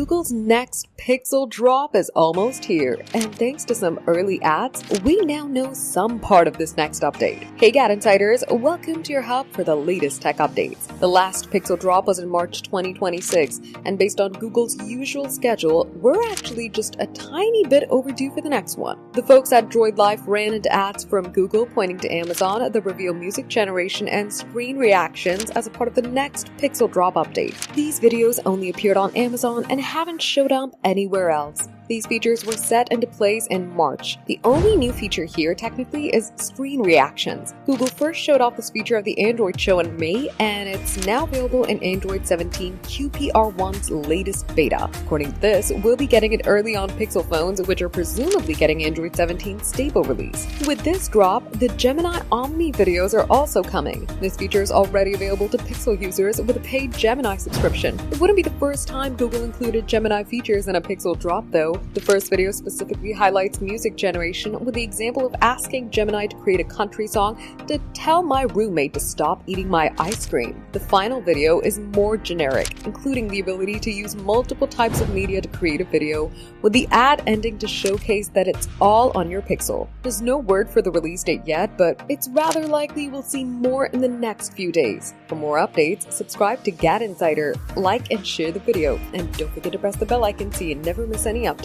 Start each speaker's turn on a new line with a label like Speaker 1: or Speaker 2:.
Speaker 1: Google's next Pixel drop is almost here, and thanks to some early ads, we now know some part of this next update. Hey GadInsiders, welcome to your hub for the latest tech updates. The last Pixel drop was in March 2026, and based on Google's usual schedule, we're actually just a tiny bit overdue for the next one. The folks at Droid-Life ran into ads from Google pointing to Amazon that reveal music generation and screen reactions as a part of the next Pixel drop update. These videos only appeared on Amazon and haven't showed up anywhere else. These features were set into place in March. The only new feature here, technically, is screen reactions. Google first showed off this feature at the Android show in May, and it's now available in Android 17 QPR1's latest beta. According to this, we'll be getting it early on Pixel phones, which are presumably getting Android 17 stable release. With this drop, the Gemini Omni videos are also coming. This feature is already available to Pixel users with a paid Gemini subscription. It wouldn't be the first time Google included Gemini features in a Pixel drop, though. The first video specifically highlights music generation with the example of asking Gemini to create a country song to tell my roommate to stop eating my ice cream. The final video is more generic, including the ability to use multiple types of media to create a video, with the ad ending to showcase that it's all on your Pixel. There's no word for the release date yet, but it's rather likely we'll see more in the next few days. For more updates, subscribe to GadInsider, like and share the video, and don't forget to press the bell icon so you never miss any update.